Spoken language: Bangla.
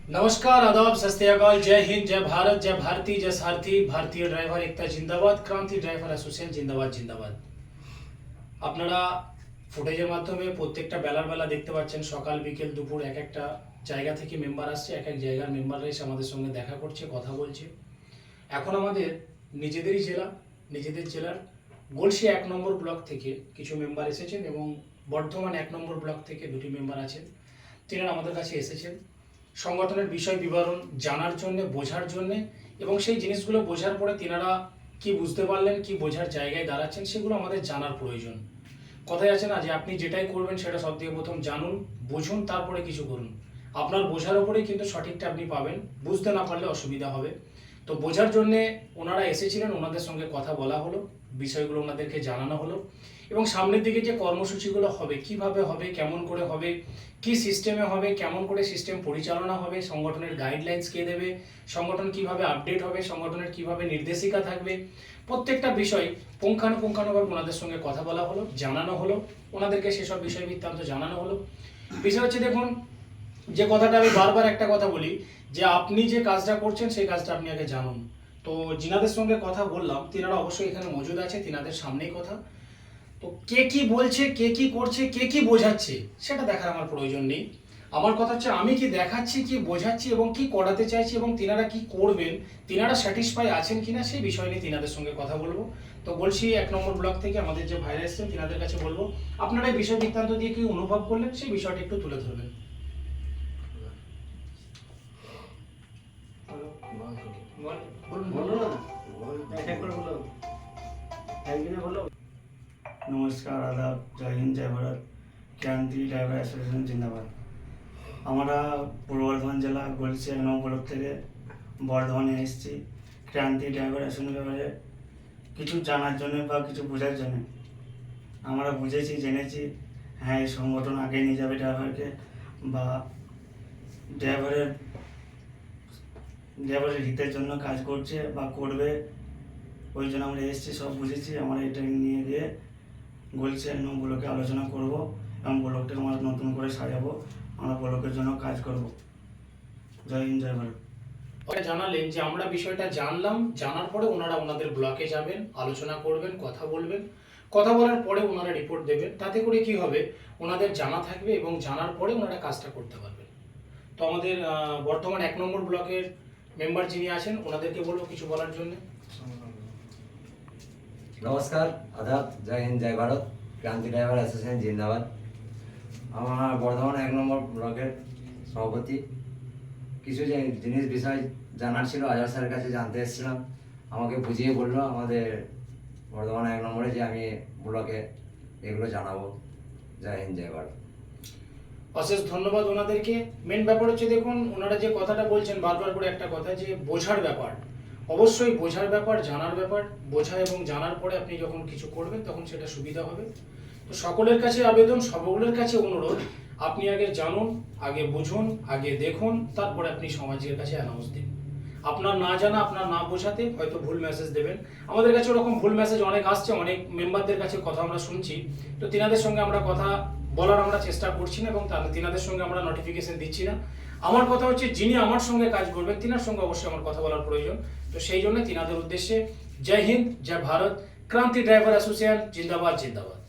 नमस्कार, आदाब, सत श्री अकाल, जय हिंद, जय भारत, जय भारती, जय सारथी, भारतीय ड्राइवर एकता जिंदाबाद, क्रांति ड्राइভার অ্যাসোসিয়েশন জিন্দাবাদ জিন্দাবাদ। আপনারা ফুটেজের মাধ্যমে প্রত্যেকটা বেলার বেলা দেখতে পাচ্ছেন, সকাল বিকেল দুপুর এক একটা জায়গা থেকে মেম্বার আসছে, এক এক জায়গার মেম্বাররা এসে আমাদের সঙ্গে দেখা করছে, কথা বলছে। এখন আমাদের নিজেদেরই জেলা, নিজেদের জেলার গলসি 1 নম্বর ব্লক থেকে কিছু মেম্বার এসেছেন এবং বর্ধমান 1 নম্বর ব্লক থেকে দুটি মেম্বার আছেন। তিনারা আমাদের কাছে এসেছেন সংগঠনের বিষয় বিবরণ জানার জন্য, বোঝার জন্য, এবং সেই জিনিসগুলো বোঝার পরে তিনারা কি বুঝতে পারলেন, কি বোঝার জায়গায় দাঁড়াচ্ছেন, সেগুলো আমাদের জানার প্রয়োজন। কথায় আছে না যে আপনি যেটাই করবেন সেটা সব থেকে প্রথম জানুন, বুঝুন, তারপরে কিছু করুন। আপনার বোঝার উপরেই কিন্তু সঠিকটা আপনি পাবেন, বুঝতে না পারলে অসুবিধা হবে। তো বোঝার জন্যে ওনারা এসেছিলেন, ওনাদের সঙ্গে কথা বলা হলো, বিষয়গুলো ওনাদেরকে জানানো হলো, এবং সামনের দিকে যে কর্মসূচিগুলো হবে, কিভাবে হবে, কেমন করে হবে, কি সিস্টেমে হবে, কেমন করে সিস্টেম পরিচালনা হবে, সংগঠনের গাইডলাইন্স কে দেবে, সংগঠন কিভাবে আপডেট হবে, সংগঠনের কিভাবে নির্দেশিকা থাকবে, প্রত্যেকটা বিষয় পুঙ্খানুপুঙ্খানুভাবে ওনাদের সঙ্গে কথা বলা হলো, জানানো হলো, ওনাদেরকে সেসব বিষয় বৃত্তান্ত জানানো হলো। বিষয় হচ্ছে, দেখুন, যে কথাটা আমি বারবার একটা কথা বলি যে আপনি যে কাজটা করছেন সেই কাজটা আপনি আগে জানুন। তো যিনাদের সঙ্গে কথা বললাম তিনারা অবশ্যই এখানে মজুদ আছে, তিনাদের সামনেই কথা। তো কে কি বলছে, কে কি করছে, কে কি বোঝাচ্ছে সেটা দেখার আমার প্রয়োজন নেই। আমার কথা হচ্ছে আমি কি দেখাচ্ছি, কি বোঝাচ্ছি এবং কি করাতে চাইছি এবং তিনারা কি করবেন, তিনারা স্যাটিসফাই আছেন কিনা সেই বিষয় নিয়ে তিনাদের সঙ্গে কথা বলবো। তো বলছি 1 নম্বর ব্লক থেকে আমাদের যে ভাইরা এসছেন তিনাদের কাছে বলবো আপনারা এই বিষয় বৃত্তান্ত দিয়ে কি অনুভব করলেন সেই বিষয়টা একটু তুলে ধরবেন। নমস্কার, আদাব, জয় হিন্দ, জয় ভারত, ক্রান্তি ড্রাইভার অ্যাসোসিয়েশন জিন্দাবাদ। আমরা পূর্ব বর্ধমান জেলা গলসি 1 নম্বর ব্লক থেকে বর্ধমানে এসেছি ক্রান্তি ড্রাইভার অ্যাসোসিয়েশন ব্যাপারে কিছু জানার জন্য বা কিছু বোঝার জন্য। আমরা বুঝেছি, জেনেছি, হ্যাঁ এই সংগঠন আগে নিয়ে যাবে ড্রাইভারকে বা ড্রাইভারের হিতের জন্য কাজ করছে বা করবে, ওই জন্য আমরা এসেছি, সব বুঝেছি। আমরা এটা নিয়ে গিয়ে গলসি 1 নম্বর ব্লকে আলোচনা করব এবং ব্লকটাকে আমরা নতুন করে সাজাবো, আমরা ব্লকের জন্য কাজ করব। জয় হিন্দ, জয় ভারত। ওরা জানালেন যে আমরা বিষয়টা জানলাম, জানার পরে ওনারা ওনাদের ব্লকে যাবেন, আলোচনা করবেন, কথা বলবেন, কথা বলার পরে ওনারা রিপোর্ট দেবেন। তাতে করে কি হবে, ওনাদের জানা থাকবে এবং জানার পরে ওনারা কাজটা করতে পারবেন। তো আমাদের বর্তমান 1 নম্বর ব্লকের মেম্বার যিনি আছেন ওনাদেরকে বলবো কিছু বলার জন্য। নমস্কার, আদাব, জয় হিন্দ, জয় ভারত, ক্রান্তি ড্রাইভার অ্যাসোসিয়েশন জিন্দাবাদ। আমার বর্ধমান 1 নম্বর ব্লকের সভাপতি। কিছু জিনিস বিষয় জানার ছিল, আজাদ স্যারের কাছে জানতে এসেছিলাম। আমাকে বুঝিয়ে বললো আমাদের বর্ধমান 1 নম্বরে যে আমি ব্লকে এগুলো জানাবো। জয় হিন্দ, জয় ভারত। অশেষ ধন্যবাদ ওনাদেরকে। মেন ব্যাপার হচ্ছে, দেখুন, ওনারা যে কথাটা বলছেন বারবার করে একটা কথা, যে বোঝার ব্যাপার, অবশ্যই বোঝার ব্যাপার, জানার ব্যাপার। বোঝা এবং জানার পরে আপনি যখন কিছু করবেন তখন সেটা সুবিধা হবে। তো সকলের কাছে আবেদন, সকলের কাছে অনুরোধ, আপনি আগে জানুন, আগে বুঝুন, আগে দেখুন, তারপরে আপনি সমাজের কাছে অ্যানাউন্স দিন। আপনার না জানা, আপনার না বোঝাতে হয়তো ভুল মেসেজ দেবেন। আমাদের কাছে ওরকম ভুল মেসেজ অনেক আসছে, অনেক মেম্বারদের কাছে কথা আমরা শুনছি। তো তিনাদের সঙ্গে আমরা কথা বলার আমরা চেষ্টা করছি না এবং তিনাদের সঙ্গে আমরা নোটিফিকেশন দিচ্ছি না। আমার কথা হচ্ছে, যিনি আমার সঙ্গে কাজ করবেন তিনার সঙ্গে অবশ্যই আমার কথা বলার প্রয়োজন। তো সেই জন্য তিনাদের উদ্দেশ্যে জয় হিন্দ, জয় ভারত, ক্রান্তি ড্রাইভার অ্যাসোসিয়েশন জিন্দাবাদ জিন্দাবাদ।